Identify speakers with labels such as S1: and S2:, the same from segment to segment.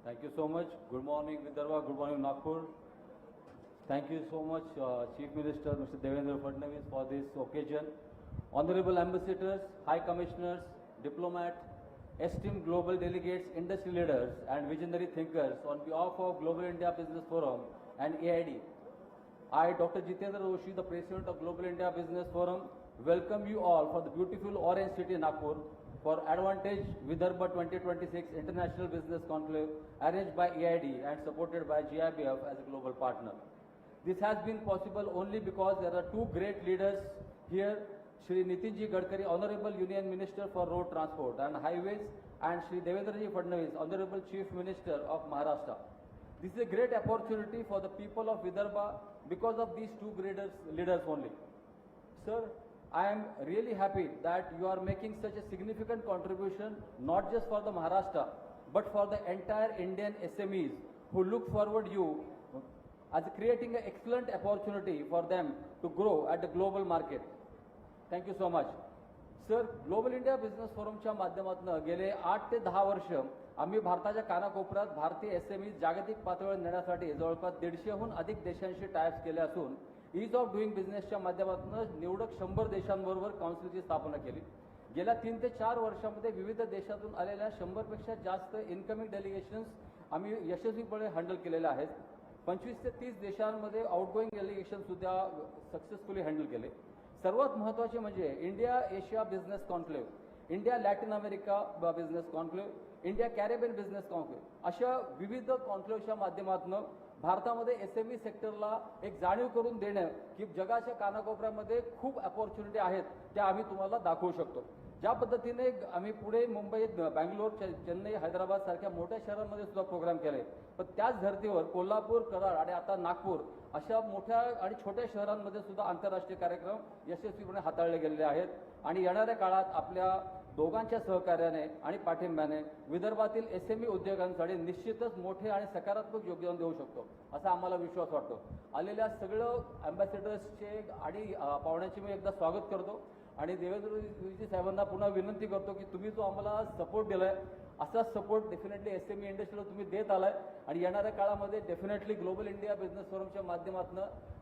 S1: Thank you so much. Good morning, Vidarbha. Good morning, Nagpur. Thank you so much, Chief Minister Mr. Devendra Fadnavis, for this occasion. Honorable ambassadors, high commissioners, diplomats, esteemed global delegates, industry leaders, and visionary thinkers, on behalf of Global India Business Forum and AID, I, Dr. Jitendra Roshi, the President of Global India Business Forum, welcome you all for the beautiful Orange City, Nagpur, for Advantage Vidarbha 2026 International Business Conclave arranged by AID and supported by GIBF as a global partner. This has been possible only because there are two great leaders here, Shri Nitinji Gadkari, Honorable Union Minister for Road Transport and Highways, and Shri Devendraji Fadnavis, Honorable Chief Minister of Maharashtra. This is a great opportunity for the people of Vidarbha because of these two leaders only. Sir, I am really happy that you are making such a significant contribution, not just for the Maharashtra, but for the entire Indian SMEs who look forward you as creating an excellent opportunity for them to grow at the global market. Thank you so much. Sir, Global India Business फोरमच्या माध्यमातून गेले 8 ते 10 वर्ष आम्ही भारताच्या कानाकोपऱ्यात भारतीय SMEs जागतिक पातळीवर नेण्यासाठी जवळपास 150हून अधिक देशांशी टायअप्स केले असून ईज ऑफ डुईंग बिझनेसच्या माध्यमातून निवडक 100 देशांबरोबर काउन्सिलची स्थापना केली. गेल्या 3 ते 4 वर्षांमध्ये विविध देशातून आलेल्या 100 पेक्षा जास्त इनकमिंग डेलिगेशन्स आम्ही यशस्वीपणे हँडल केलेले आहेत. 25 ते 30 देशांमध्ये आउटगोईंग डेलिगेशन सुद्धा सक्सेसफुली हँडल केले. सर्वात महत्त्वाचे म्हणजे India Asia business conclave, India Latin America business conclave, India Caribbean business conclave, अशा विविध कॉन्क्लेव्हच्या माध्यमातून भारतामध्ये SME सेक्टरला एक जाणीव करून देणं की जगाच्या कानाकोपऱ्यामध्ये खूप अपॉर्च्युनिटी आहेत त्या आम्ही तुम्हाला दाखवू शकतो. ज्या पद्धतीने आम्ही पुणे, मुंबई, बँगलोर, चेन्नई, हैदराबाद सारख्या मोठ्या शहरांमध्ये सुद्धा प्रोग्राम केले, पण त्याच धर्तीवर कोल्हापूर, कराड आणि आता नागपूर अशा मोठ्या आणि छोट्या शहरांमध्ये सुद्धा आंतरराष्ट्रीय कार्यक्रम यशस्वीपणे हाताळले गेलेले आहेत. आणि येणाऱ्या काळात आपल्या दोघांच्या सहकार्याने आणि पाठिंब्याने विदर्भातील SME उद्योगांसाठी निश्चितच मोठे आणि सकारात्मक योगदान देऊ शकतो असा आम्हाला विश्वास वाटतो. आलेल्या सगळं अँबॅसेडर्सचे आणि पाहुण्यांचे मी एकदा स्वागत करतो आणि देवेंद्रजी साहेबांना पुन्हा विनंती करतो की तुम्ही जो आम्हाला सपोर्ट दिलाय असाच सपोर्ट डेफिनेटली SME इंडस्ट्रीला तुम्ही देत आलाय आणि येणाऱ्या काळामध्ये डेफिनेटली ग्लोबल इंडिया बिझनेस फोरमच्या माध्यमातून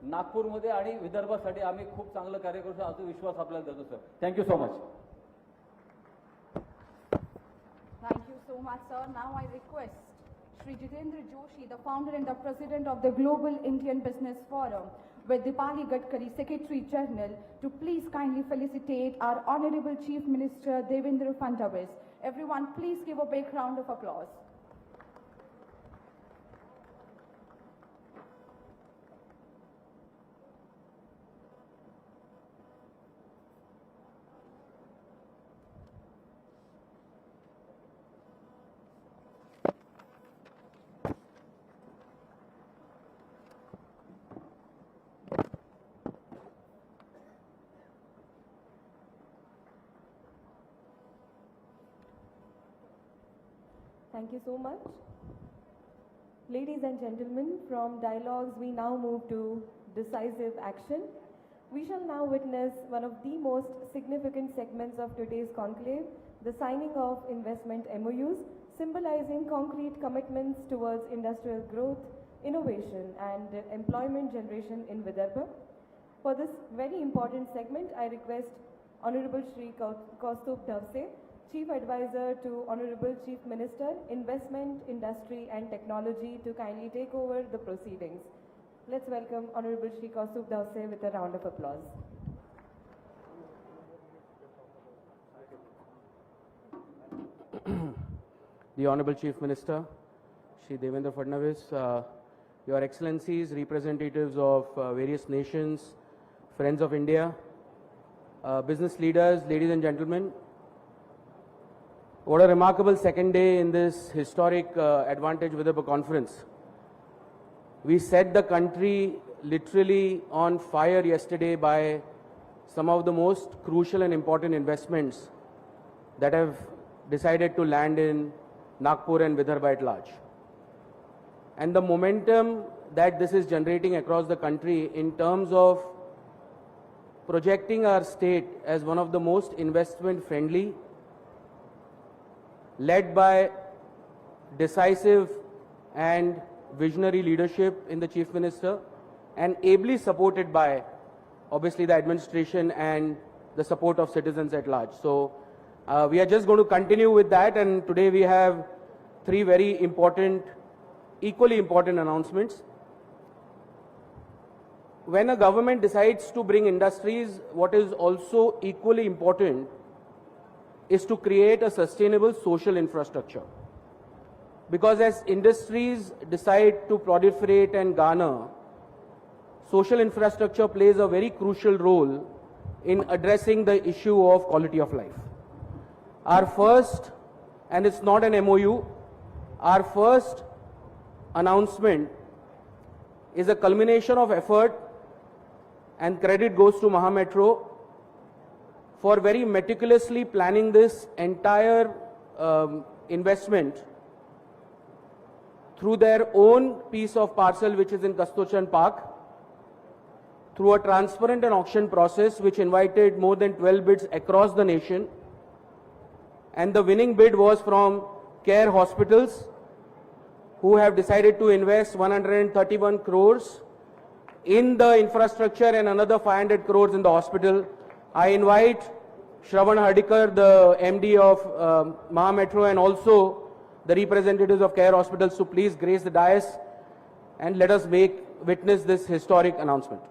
S1: नागपूरमध्ये आणि विदर्भासाठी आम्ही खूप चांगलं कार्य करू शकतो असा विश्वास आपल्याला देतो. Sir, thank you so much.
S2: Thank you so much, sir. Now I request Shri Jitendra Joshi, the founder and the president of the Global Indian Business Forum, with Dipali Gadkari, Secretary General, to please kindly felicitate our Honorable Chief Minister Devendra Fadnavis. Everyone, please give a big round of applause.
S3: Thank you so much. Ladies and gentlemen, from dialogues we now move to decisive action. We shall now witness one of the most significant segments of today's conclave, the signing of investment MOUs, symbolizing concrete commitments towards industrial growth, innovation and employment generation in Vidarbha. For this very important segment, I request Honorable Shri H'c Udghse, Chief Advisor to Honorable Chief Minister, Investment, Industry and Technology, to kindly take over the proceedings. Let's welcome Honorable Shri H'c Udghse with a round of applause.
S4: The Honorable Chief Minister, Shri Devendra Fadnavis, Your Excellencies, representatives of various nations, friends of India, business leaders, ladies and gentlemen, what a remarkable second day in this historic Advantage Vidarbha conference. We set the country literally on fire yesterday by some of the most crucial and important investments that have decided to land in Nagpur and Vidarbha at large. And the momentum that this is generating across the country in terms of projecting our state as one of the most investment friendly, led by decisive and visionary leadership in the Chief Minister, and ably supported by obviously the administration and the support of citizens at large. So we are just going to continue with that, and today we have three very important, equally important announcements. When a government decides to bring industries, what is also equally important is to create a sustainable social infrastructure. Because as industries decide to proliferate and garner, social infrastructure plays a very crucial role in addressing the issue of quality of life. Our first, and it's not an MOU, our first announcement is a culmination of effort, and credit goes to Mahametro for very meticulously planning this entire investment through their own piece of parcel, which is in Kasturchan Park, through a transparent and auction process which invited more than 12 bids across the nation. And the winning bid was from Care Hospitals, who have decided to invest 131 crores in the infrastructure and another 500 crores in the hospital. I invite Shravan Hardikar, the MD of Mahametro, and also the representatives of Care Hospitals to please grace the dais and let us witness this historic announcement.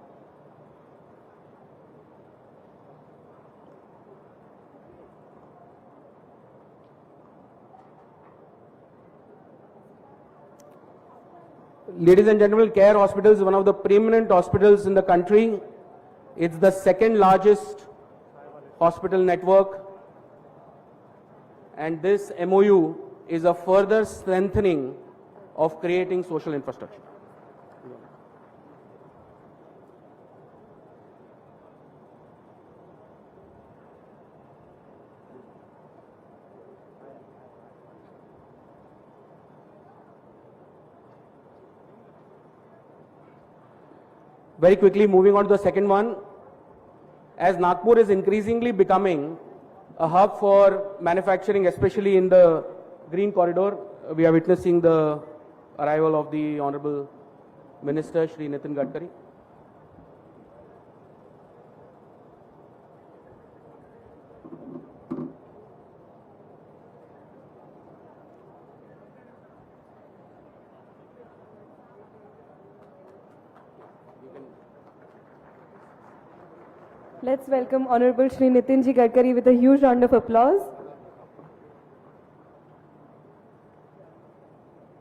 S4: Ladies and gentlemen, Care Hospitals is one of the preeminent hospitals in the country. It's the second largest hospital network, and this MOU is a further strengthening of creating social infrastructure. Very quickly, moving on to the second one. As Nagpur is increasingly becoming a hub for manufacturing, especially in the Green Corridor, we are witnessing the arrival of the Honorable Minister, Shri Nitin Gadkari.
S3: Let's welcome Honorable Shri Nitinji Gadkari with a huge round of applause.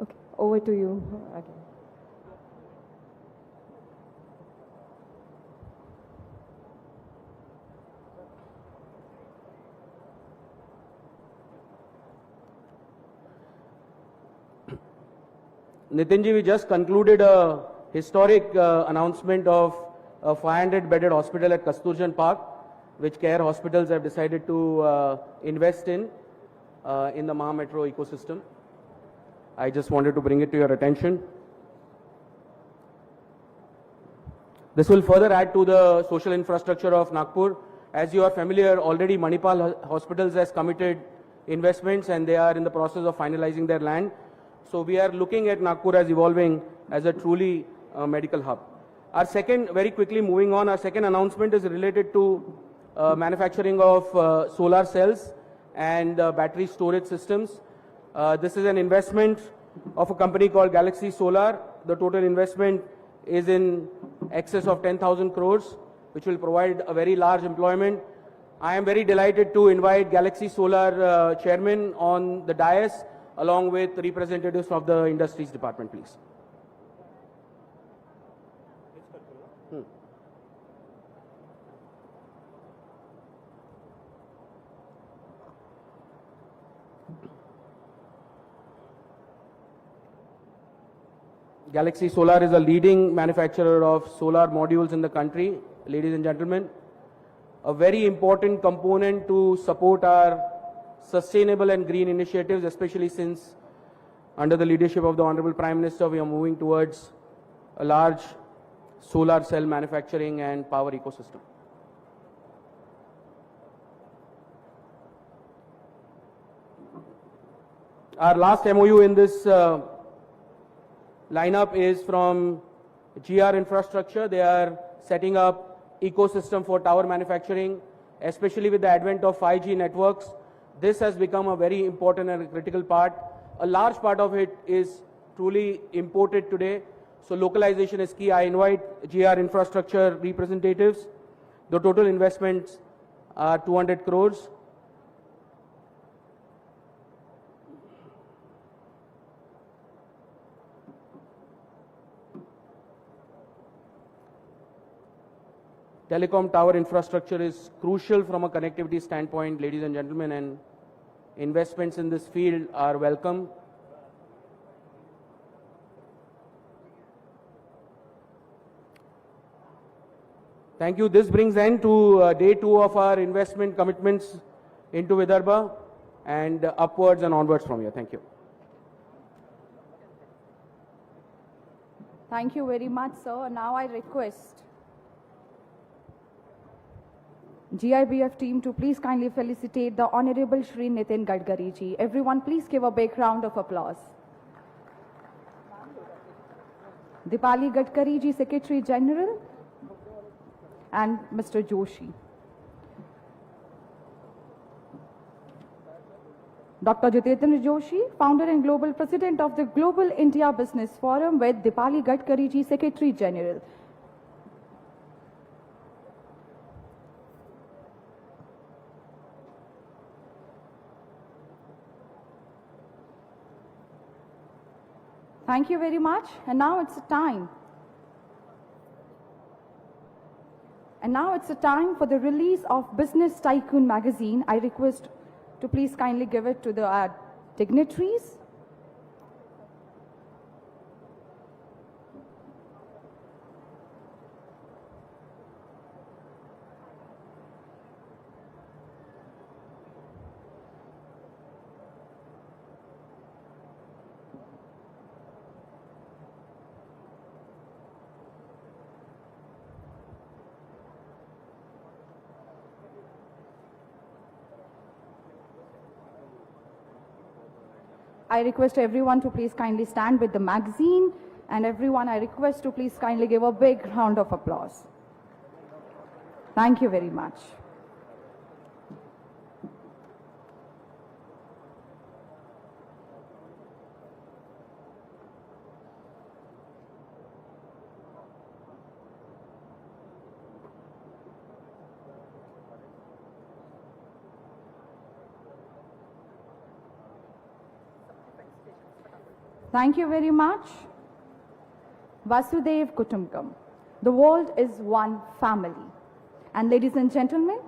S3: Okay, over to you again.
S4: Nitinji, we just concluded a historic announcement of a 500-bedded hospital at Kasturchan Park, which Care Hospitals have decided to invest in the Mahametro ecosystem. I just wanted to bring it to your attention. This will further add to the social infrastructure of Nagpur. As you are familiar, already Manipal Hospitals has committed investments and they are in the process of finalizing their land. So we are looking at Nagpur as evolving as a truly medical hub. Our second, very quickly moving on, our second announcement is related to manufacturing of solar cells and battery storage systems. This is an investment of a company called Galaxy Solar. The total investment is in excess of 10,000 crores, which will provide a very large employment. I am very delighted to invite Galaxy Solar chairman on the dais, along with representatives of the industries department, please. Galaxy Solar is a leading manufacturer of solar modules in the country. Ladies and gentlemen, a very important component to support our sustainable and green initiatives, especially since under the leadership of the Honorable Prime Minister, we are moving towards a large solar cell manufacturing and power ecosystem. Our last MOU in this lineup is from GR Infrastructure. They are setting up ecosystem for tower manufacturing, especially with the advent of 5G networks. This has become a very important and critical part. A large part of it is truly imported today. So localization is key. I invite GR Infrastructure representatives. The total investments are 200 crores. Telecom tower infrastructure is crucial from a connectivity standpoint, ladies and gentlemen, and investments in this field are welcome. Thank you. This brings end to day 2 of our investment commitments into Vidarbha and upwards and onwards from here. Thank you.
S2: Thank you very much, sir. Now I request GIBF team to please kindly felicitate the Honorable Shri Nitin Gadkari ji. Everyone please give a big round of applause. Dipali Gadkari ji, Secretary General, and Mr. Joshi. Dr. Jitendra Joshi, Founder and Global President of the Global India Business Forum, with Dipali Gadkari ji, Secretary General. Thank you very much. And now it's a time. And now it's a time for the release of Business Tycoon magazine. I request to please kindly give it to the dignitaries. I request everyone to please kindly stand with the magazine, and everyone I request to please kindly give a big round of applause. Thank you very much. Thank you very much. Vasudev Kutumbakam. The world is one family. And ladies and gentlemen,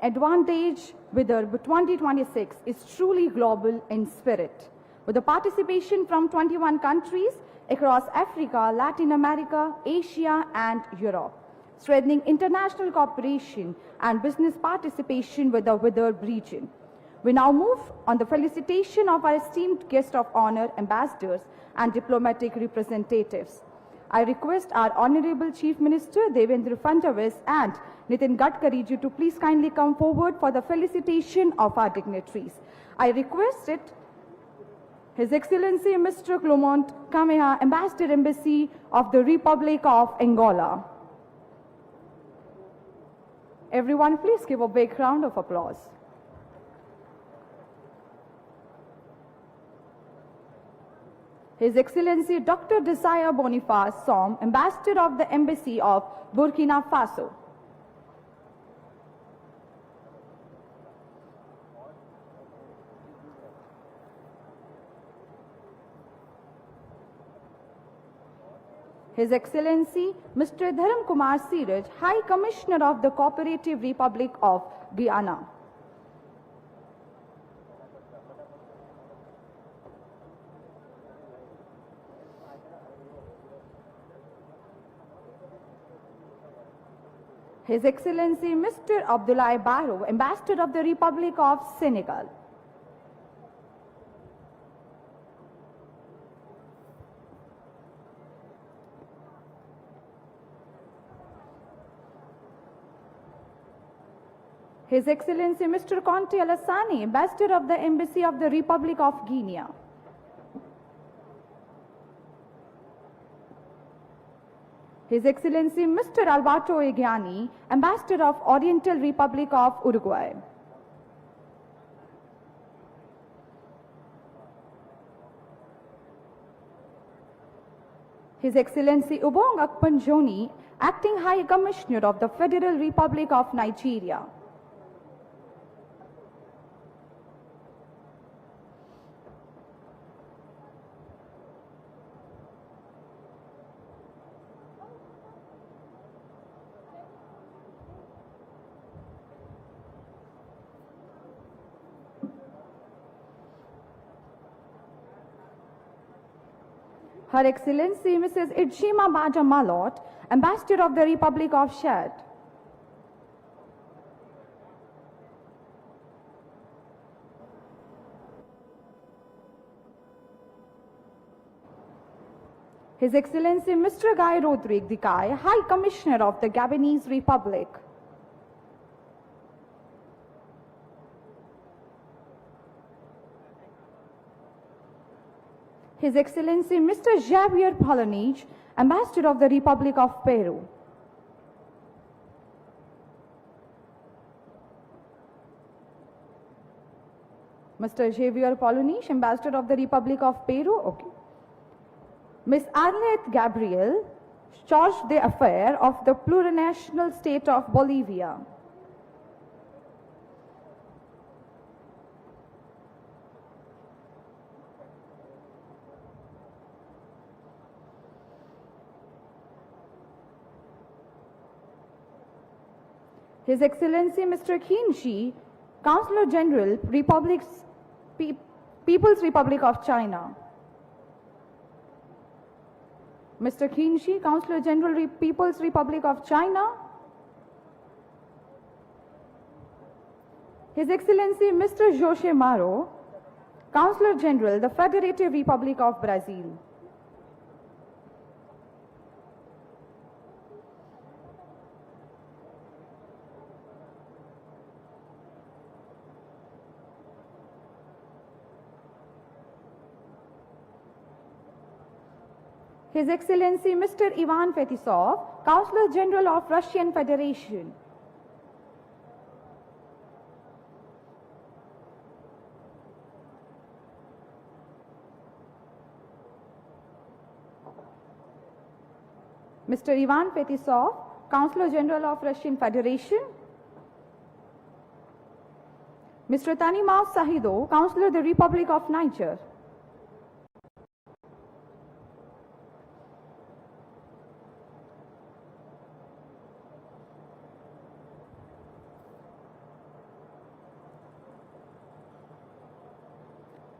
S2: Advantage Vidarbha 2026 is truly global in spirit, with the participation from 21 countries across Africa, Latin America, Asia, and Europe, strengthening international cooperation and business participation with the Vidarbha region. We now move on the felicitation of our esteemed guest of honor, ambassadors and diplomatic representatives. I request our Honorable Chief Minister Devendra Fadnavis and Nitin Gadkari ji to please kindly come forward for the felicitation of our dignitaries. I request it His Excellency Mr. Clement Kameha, Ambassador Embassy of the Republic of Angola. Everyone please give a big round of applause. His Excellency Dr. Desire Boniface Som, Ambassador of the Embassy of Burkina Faso. His Excellency Mr. Dharam Kumar Siraj, High Commissioner of the Cooperative Republic of Guyana. His Excellency Mr. Abdoulaye Barrow, Ambassador of the Republic of Senegal. His Excellency Mr. Conte Alassane, Ambassador of the Embassy of the Republic of Guinea. His Excellency Mr. Alberto Egiani, Ambassador of Oriental Republic of Uruguay. His Excellency Ubong Akpanjoni, Acting High Commissioner of the Federal Republic of Nigeria. Her Excellency Mrs. Idshima Baja Malot, Ambassador of the Republic of Chad. His Excellency Mr. Guy Rodrigue Dikai, High Commissioner of the Gabonese Republic. His Excellency Mr. Javier Polanich, Ambassador of the Republic of Peru. Mr. Javier Polanich, Ambassador of the Republic of Peru. Okay. Ms. Arlette Gabriel, Charge d'Affaires of the plurinational state of Bolivia. His Excellency Mr. Qinshi, Counselor General, People's Republic of China. Mr. Qinshi, Counselor General, People's Republic of China. His Excellency Mr. José Maro, Counselor General, the Federative Republic of Brazil. His Excellency Mr. Ivan Fetisov, Counselor General of Russian Federation. Mr. Ivan Fetisov, Counselor General of Russian Federation. Mr. Tanimao Sahido, Counselor of the Republic of Niger.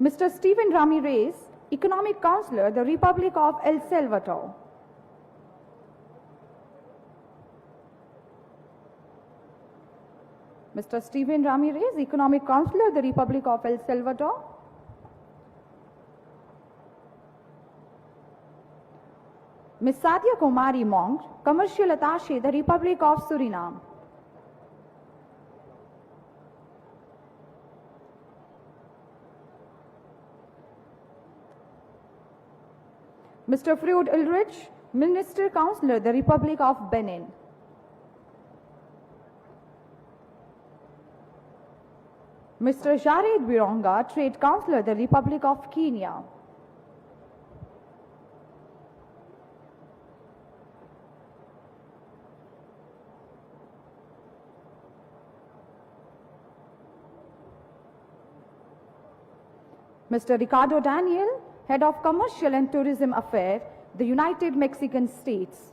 S2: Mr. Steven Ramirez, Economic Counselor, the Republic of El Salvador. Mr. Steven Ramirez, Economic Counselor, the Republic of El Salvador. Ms. Sadia Kumari Monk, Commercial Attaché, the Republic of Suriname. Mr. Freud Ulrich, Minister Counselor, the Republic of Benin. Mr. Jared Bironga, Trade Counselor, the Republic of Kenya. Mr. Ricardo Daniel, Head of Commercial and Tourism Affairs, the United Mexican States.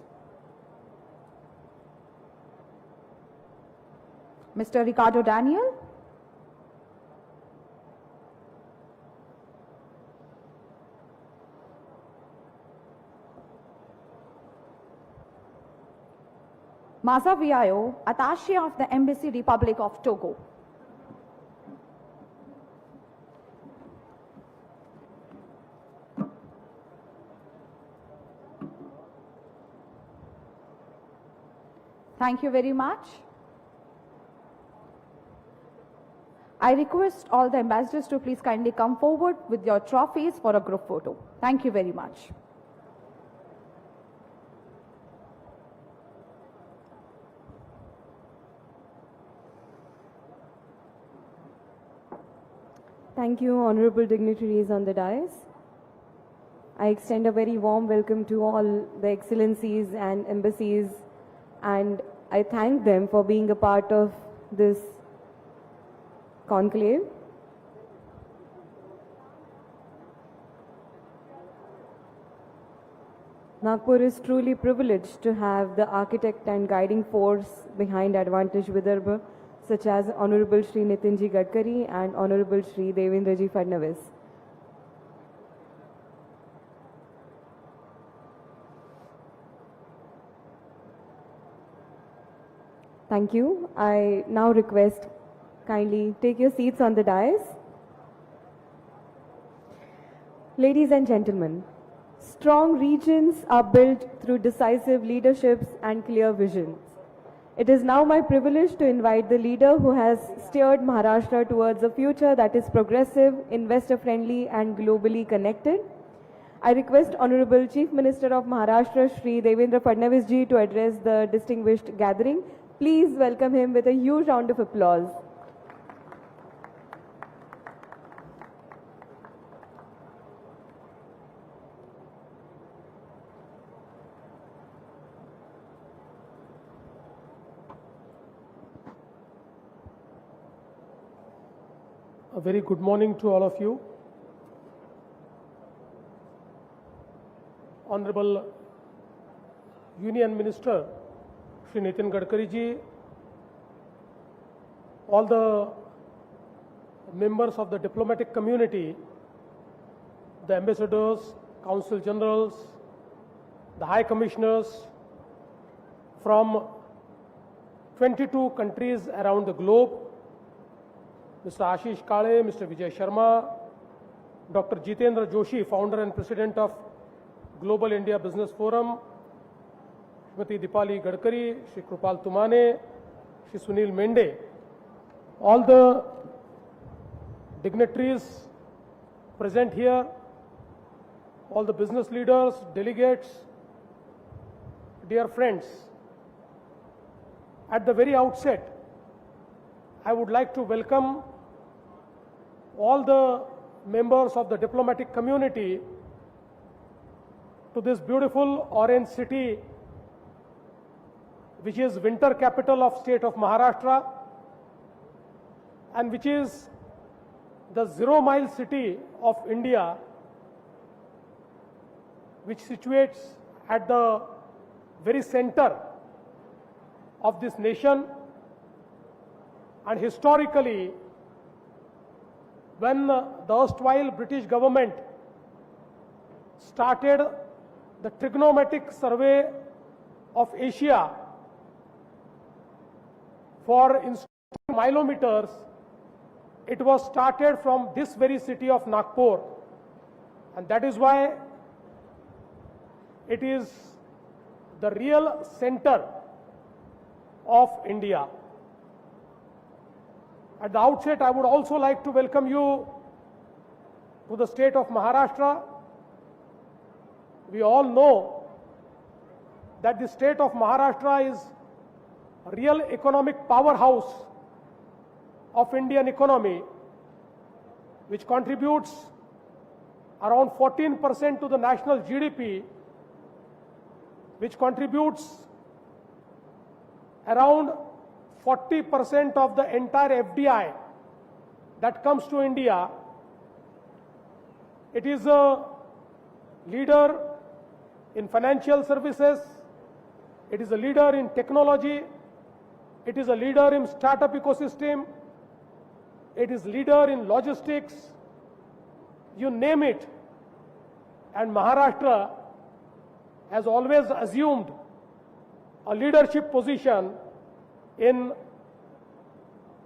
S2: Mr. Ricardo Daniel. Maza Viayo, Attaché of the Embassy Republic of Togo. Thank you very much. I request all the ambassadors to please kindly come forward with your trophies for a group photo. Thank you very much.
S3: Thank you, honorable dignitaries on the dais. I extend a very warm welcome to all the excellencies and embassies, and I thank them for being a part of this conclave. Nagpur is truly privileged to have the architect and guiding force behind Advantage Vidarbha, such as Honorable Shri Nitinji Gadkari and Honorable Shri Devendraji Fadnavis. Thank you. I now request kindly take your seats on the dais. Ladies and gentlemen, strong regions are built through decisive leaderships and clear visions. It is now my privilege to invite the leader who has steered Maharashtra towards a future that is progressive, investor-friendly and globally connected. I request Honorable Chief Minister of Maharashtra, Shri Devendra Fadnavis ji, to address the distinguished gathering. Please welcome him with a huge round of applause.
S5: A very good morning to all of you. Honorable Union Minister Shri Nitin Gadkari ji, all the members of the diplomatic community, the ambassadors, consul generals, the high commissioners from 22 countries around the globe, Mr. Ashish Kale, Mr. Vijay Sharma, Dr. Jitendra Joshi, founder and president of Global India Business Forum, Srimati Dipali Gadkari, Shri Krupal Tumane, Shri Sunil Mende, all the dignitaries present here, all the business leaders, delegates, dear friends. At the very outset, I would like to welcome all the members of the diplomatic community to this beautiful orange city, which is winter capital of state of Maharashtra and which is the 0-mile city of India, which situates at the very center of this nation. And historically, when the erstwhile British government started the trigonometric survey of Asia for installing milometers, it was started from this very city of Nagpur, and that is why it is the real center of India. At the outset, I would also like to welcome you to the state of Maharashtra. We all know that the state of Maharashtra is a real economic powerhouse of Indian economy, which contributes around 14% to the national GDP, which contributes around 40% of the entire FDI that comes to India. It is a leader in financial services, it is a leader in technology, it is a leader in startup ecosystem, it is leader in logistics, you name it. And Maharashtra has always assumed a leadership position in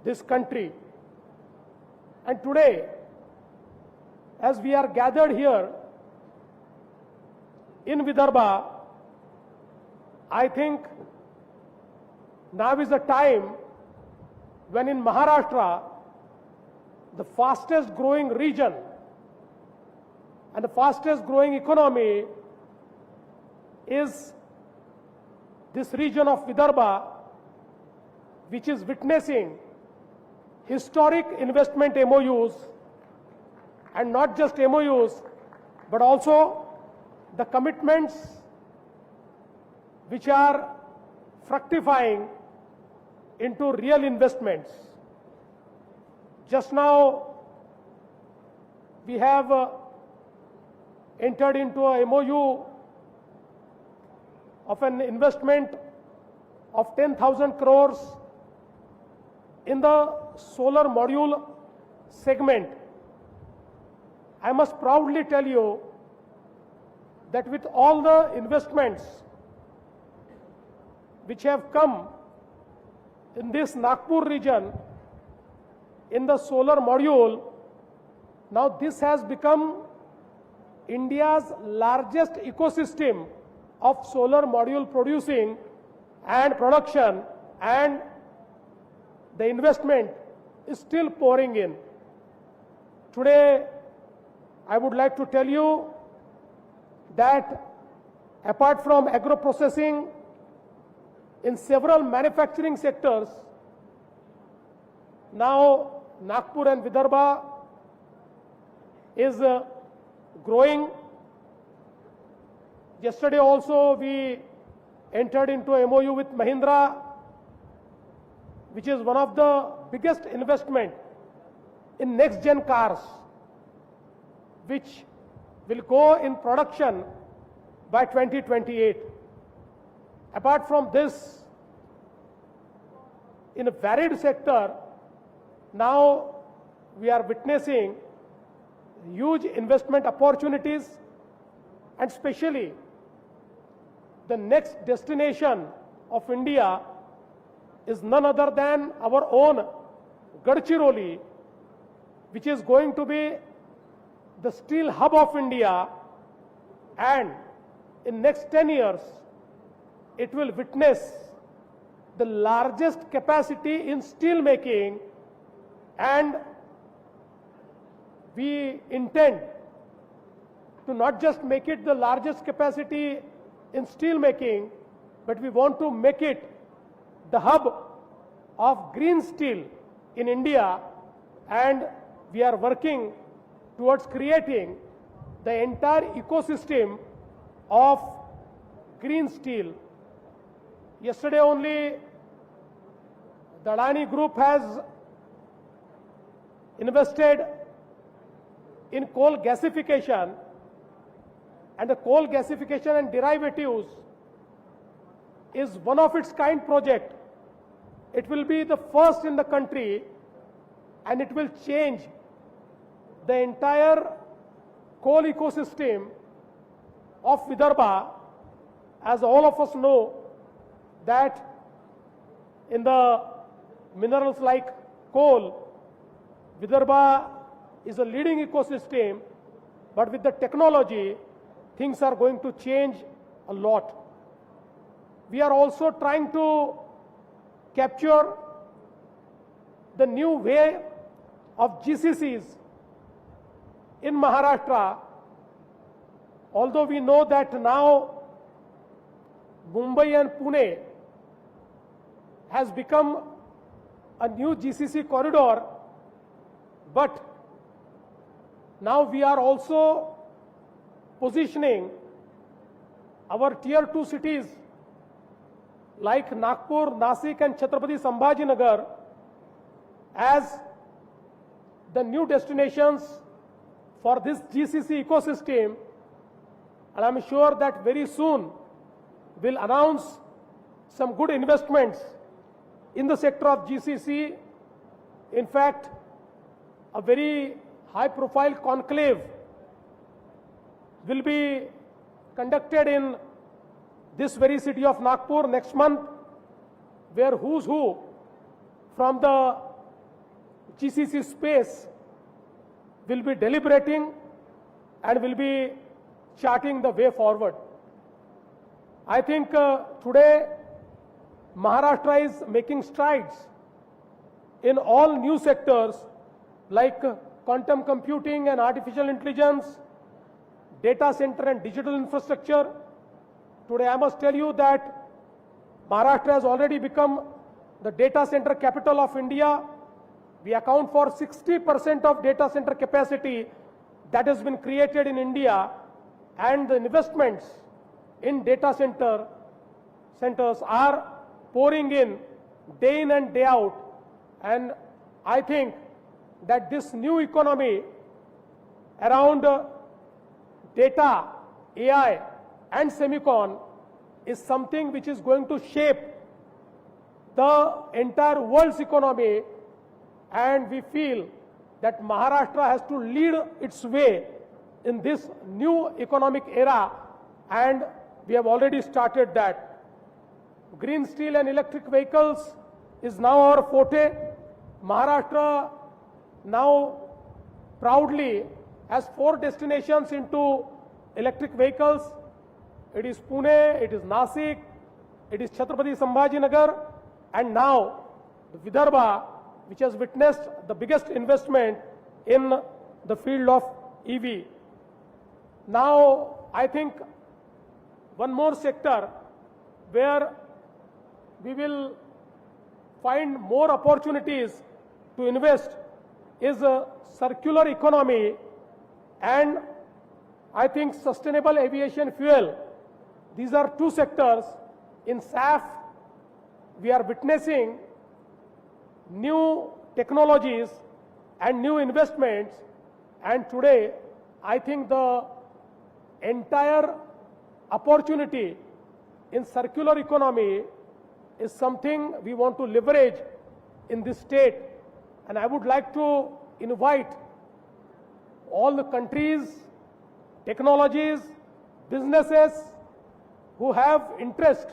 S5: this country. And today, as we are gathered here in Vidarbha, I think now is the time when in Maharashtra, the fastest growing region and the fastest growing economy is this region of Vidarbha, which is witnessing historic investment MOUs and not just MOUs, but also the commitments which are fructifying into real investments. Just now, we have entered into a MOU of an investment of 10,000 crores in the solar module segment. I must proudly tell you that with all the investments which have come in this Nagpur region in the solar module, now this has become India's largest ecosystem of solar module producing and production, and the investment is still pouring in. Today, I would like to tell you that apart from agro processing, in several manufacturing sectors, now Nagpur and Vidarbha is growing. Yesterday also we entered into a MOU with Mahindra, which is one of the biggest investment in next gen cars, which will go in production by 2028. Apart from this, in a varied sector, now we are witnessing huge investment opportunities, and especially the next destination of India is none other than our own Gadchiroli, which is going to be the steel hub of India, and in next 10 years, it will witness the largest capacity in steel making, and we intend to not just make it the largest capacity in steel making, but we want to make it the hub of green steel in India, and we are working towards creating the entire ecosystem of green steel. Yesterday only, the Adani Group has invested in coal gasification, and the coal gasification and derivatives is one of its kind project. It will be the first in the country, and it will change the entire coal ecosystem of Vidarbha. As all of us know that in the minerals like coal, Vidarbha is a leading ecosystem, but with the technology, things are going to change a lot. We are also trying to capture the new way of GCCs in Maharashtra. Although we know that now Mumbai and Pune has become a new GCC corridor, but now we are also positioning our tier 2 cities like Nagpur, Nasik and Chhatrapati Sambhajinagar as the new destinations for this GCC ecosystem, and I am sure that very soon we'll announce some good investments in the sector of GCC. In fact, a very high-profile conclave will be conducted in this very city of Nagpur next month, where who's who from the GCC space will be deliberating and will be charting the way forward. I think today Maharashtra is making strides in all new sectors like quantum computing and artificial intelligence, data center and digital infrastructure. Today I must tell you that Maharashtra has already become the data center capital of India. We account for 60% of data center capacity that has been created in India and the investments in data centers are pouring in and day out. And I think that this new economy around data, AI and semicon is something which is going to shape the entire world's economy, and we feel that Maharashtra has to lead its way in this new economic era, and we have already started that. Green steel and electric vehicles is now our forte. Maharashtra now proudly has 4 destinations into electric vehicles. It is Pune, it is Nasik, it is Chhatrapati Sambhajinagar, and now the Vidarbha, which has witnessed the biggest investment in the field of EV. Now, I think one more sector where we will find more opportunities to invest is a circular economy and I think sustainable aviation fuel. These are 2 sectors. In SAF, we are witnessing new technologies and new investments, and today I think the entire opportunity in circular economy is something we want to leverage in this state. And I would like to invite all the countries, technologies, businesses who have interest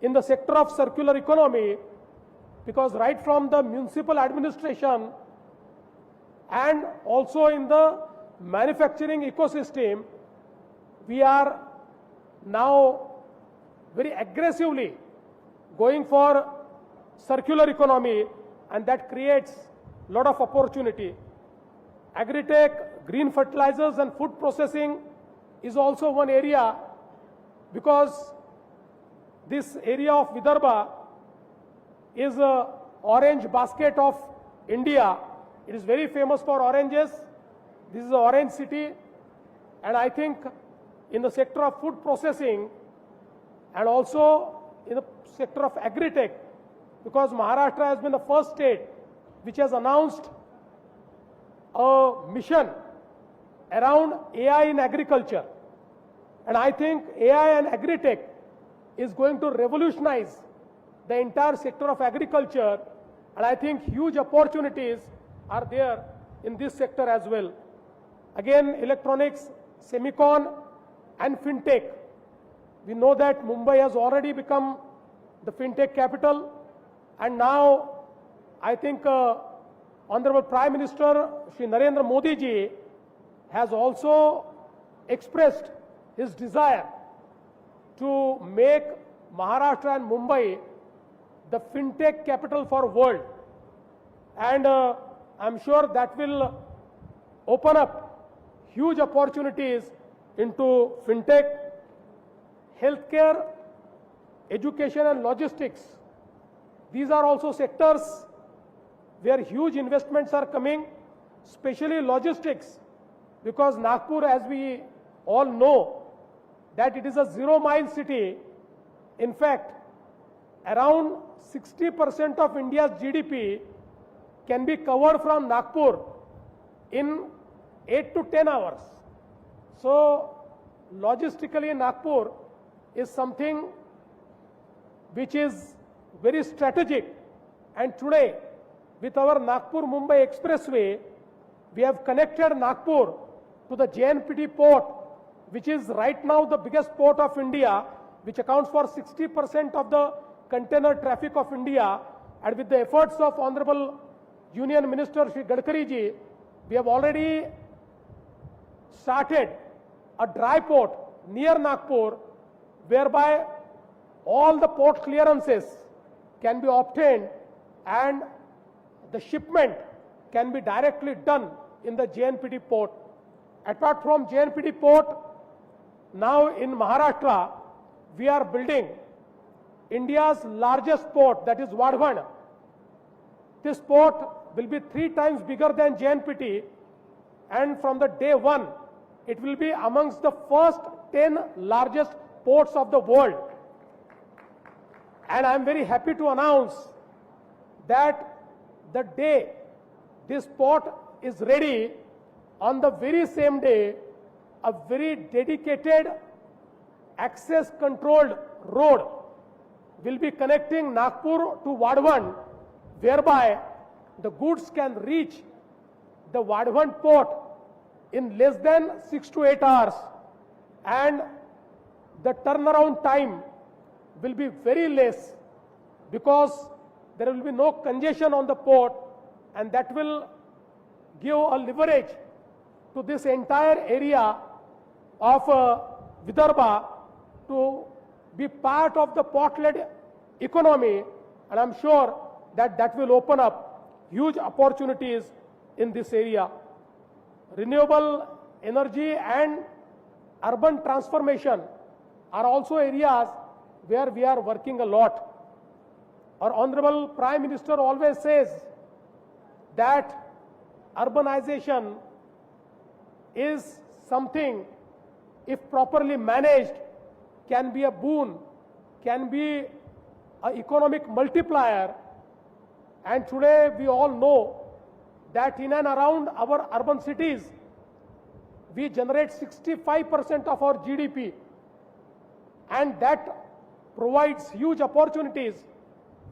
S5: in the sector of circular economy, because right from the municipal administration and also in the manufacturing ecosystem, we are now very aggressively going for circular economy, and that creates a lot of opportunity. Agri-tech, green fertilizers and food processing is also one area, because this area of Vidarbha is an orange basket of India. It is very famous for oranges. This is an orange city, and I think in the sector of food processing and also in the sector of agri-tech, because Maharashtra has been the first state which has announced a mission around AI in agriculture. And I think AI and agri-tech is going to revolutionize the entire sector of agriculture, and I think huge opportunities are there in this sector as well. Again, electronics, semicon and fintech. We know that Mumbai has already become the fintech capital, and now I think Honorable Prime Minister Shri Narendra Modi ji has also expressed his desire to make Maharashtra and Mumbai the fintech capital for world, and I'm sure that will open up huge opportunities into fintech, healthcare, education and logistics. These are also sectors where huge investments are coming, especially logistics, because Nagpur, as we all know, that it is a 0-mile city. In fact, around 60% of India's GDP can be covered from Nagpur in 8 to 10 hours. So, logistically, Nagpur is something which is very strategic, and today with our Nagpur-Mumbai Expressway, we have connected Nagpur to the JNPT port, which is right now the biggest port of India, which accounts for 60% of the container traffic of India. And with the efforts of Honorable Union Minister Shri Gadkari ji, we have already started a dry port near Nagpur, whereby all the port clearances can be obtained and the shipment can be directly done in the JNPT port. Apart from JNPT port, now in Maharashtra, we are building India's largest port, that is Vadhavan. This port will be 3 times bigger than JNPT, and from the day one, it will be amongst the first 10 largest ports of the world. And I am very happy to announce that the day this port is ready, on the very same day, a very dedicated access controlled road will be connecting Nagpur to Vadhavan, whereby the goods can reach the Vadhavan port in less than 6 to 8 hours, and the turnaround time will be very less because there will be no congestion on the port, and that will give a leverage to this entire area of Vidarbha to be part of the port-led economy, and I'm sure that that will open up huge opportunities in this area. Renewable energy and urban transformation are also areas where we are working a lot. Our Honorable Prime Minister always says that urbanization is something, if properly managed, can be a boon, can be an economic multiplier. And today we all know that in and around our urban cities, we generate 65% of our GDP, and that provides huge opportunities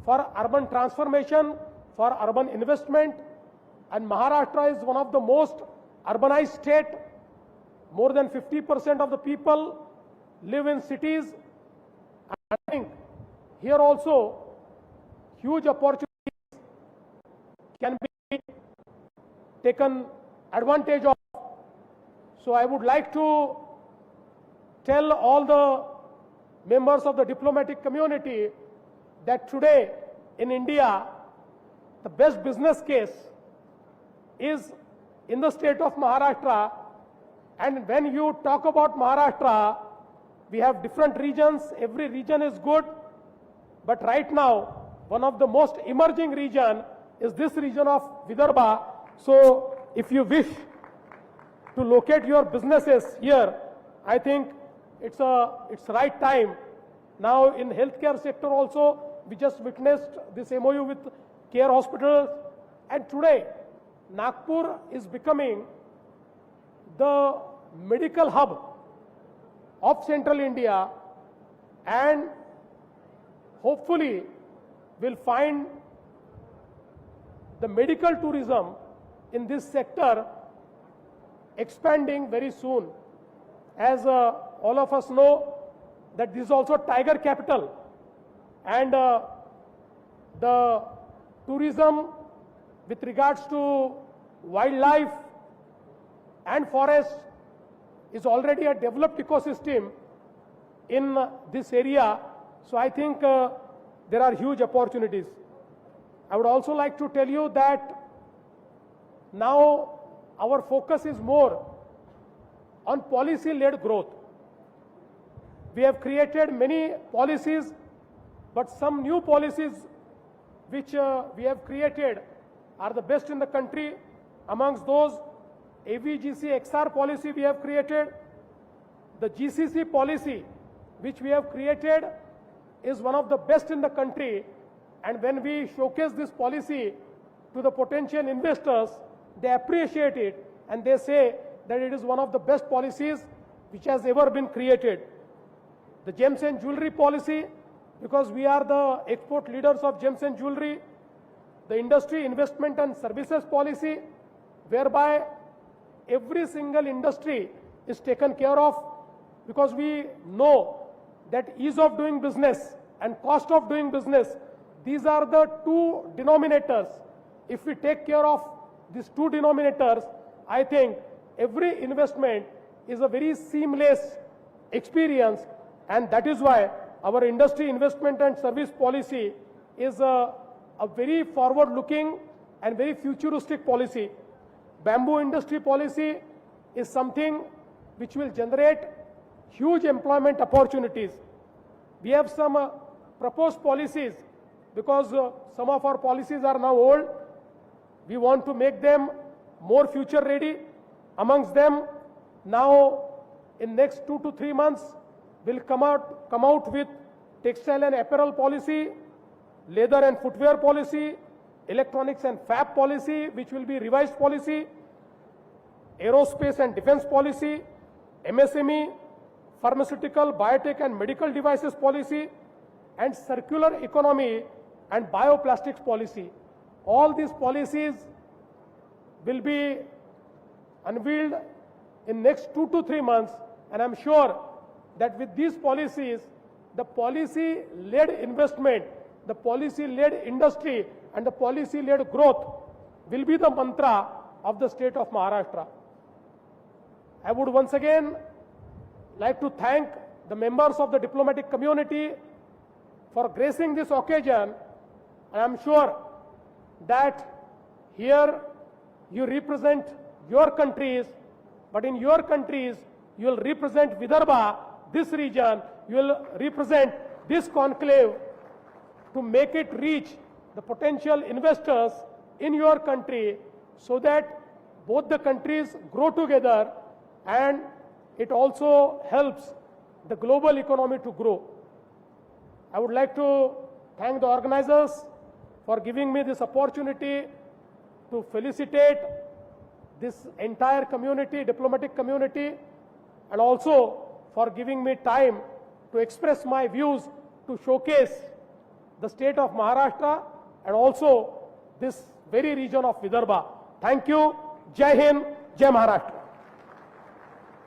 S5: for urban transformation, for urban investment. And Maharashtra is one of the most urbanized state. More than 50% of the people live in cities. I think here also huge opportunities can be taken advantage of. So I would like to tell all the members of the diplomatic community that today in India, the best business case is in the state of Maharashtra. And when you talk about Maharashtra, we have different regions. Every region is good. But right now, one of the most emerging region is this region of Vidarbha. So if you wish to locate your businesses here, I think it's right time. Now in healthcare sector also, we just witnessed this MOU with care hospitals. And today, Nagpur is becoming the medical hub of central India, and hopefully will find the medical tourism in this sector expanding very soon. As all of us know that this is also tiger capital, and the tourism with regards to wildlife and forest is already a developed ecosystem in this area. So I think there are huge opportunities. I would also like to tell you that now our focus is more on policy-led growth. We have created many policies, but some new policies which we have created are the best in the country. Amongst those, AVGC XR policy we have created. The GCC policy which we have created is one of the best in the country, and when we showcase this policy to the potential investors, they appreciate it and they say that it is one of the best policies which has ever been created. The gems and jewelry policy, because we are the export leaders of gems and jewelry. The industry investment and services policy, whereby every single industry is taken care of, because we know that ease of doing business and cost of doing business, these are the two denominators. If we take care of these two denominators, I think every investment is a very seamless experience, and that is why our industry investment and service policy is a very forward-looking and very futuristic policy. Bamboo industry policy is something which will generate huge employment opportunities. We have some proposed policies, because some of our policies are now old. We want to make them more future ready. Amongst them, now in next 2 to 3 months, will come out with textile and apparel policy, leather and footwear policy, electronics and fab policy, which will be revised policy, aerospace and defense policy, MSME, pharmaceutical, biotech and medical devices policy, and circular economy and bioplastics policy. All these policies will be unveiled in next 2 to 3 months, and I'm sure that with these policies, the policy-led investment, the policy-led industry, and the policy-led growth will be the mantra of the state of Maharashtra. I would once again like to thank the members of the diplomatic community for gracing this occasion. I am sure that here you represent your countries, but in your countries you will represent Vidarbha, this region, you will represent this conclave to make it reach the potential investors in your country so that both the countries grow together and it also helps the global economy to grow. I would like to thank the organizers for giving me this opportunity to felicitate this entire community, diplomatic community, and also for giving me time to express my views, to showcase the state of Maharashtra and also this very region of Vidarbha. Thank you. Jai Hind, Jai Maharashtra.